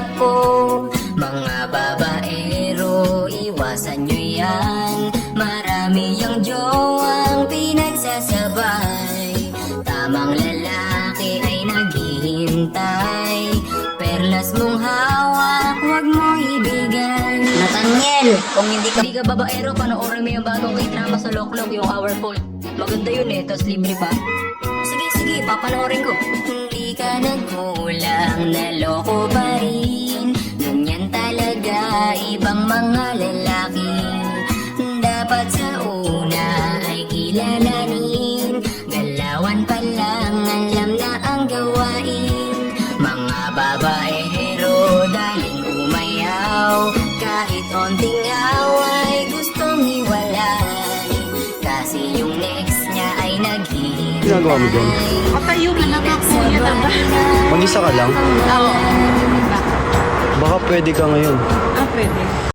ako. Mga babaero, iwasan nyo yan. Marami ang jowang pinagsasabay. Tamang lalaki ay naghihintay. Perlas mong hawak, huwag mo ibigay. Nathaniel, kung hindi ka babaero, panoorin mo yung bagong k-drama sa Loklok, yung Our Fault. Maganda yun eh, tas libre pa. Sige, papanoorin ko. Hindi ka nagkulang, naloko pa rin. Ganyan talaga, ibang mga lalaki. Dapat sa una ay kilalanin. Galawan pa lang, alam na ang gawain. Mga babaero, daling umayaw. Kahit onting away, gustong hiwalay. Kasi yung next niya ay naghihintay. Ginagawa mo dyan? Patayo ka na ba, kuya, diba? Mag-isa ka lang? Oo. Baka pwede ka ngayon. Pwede.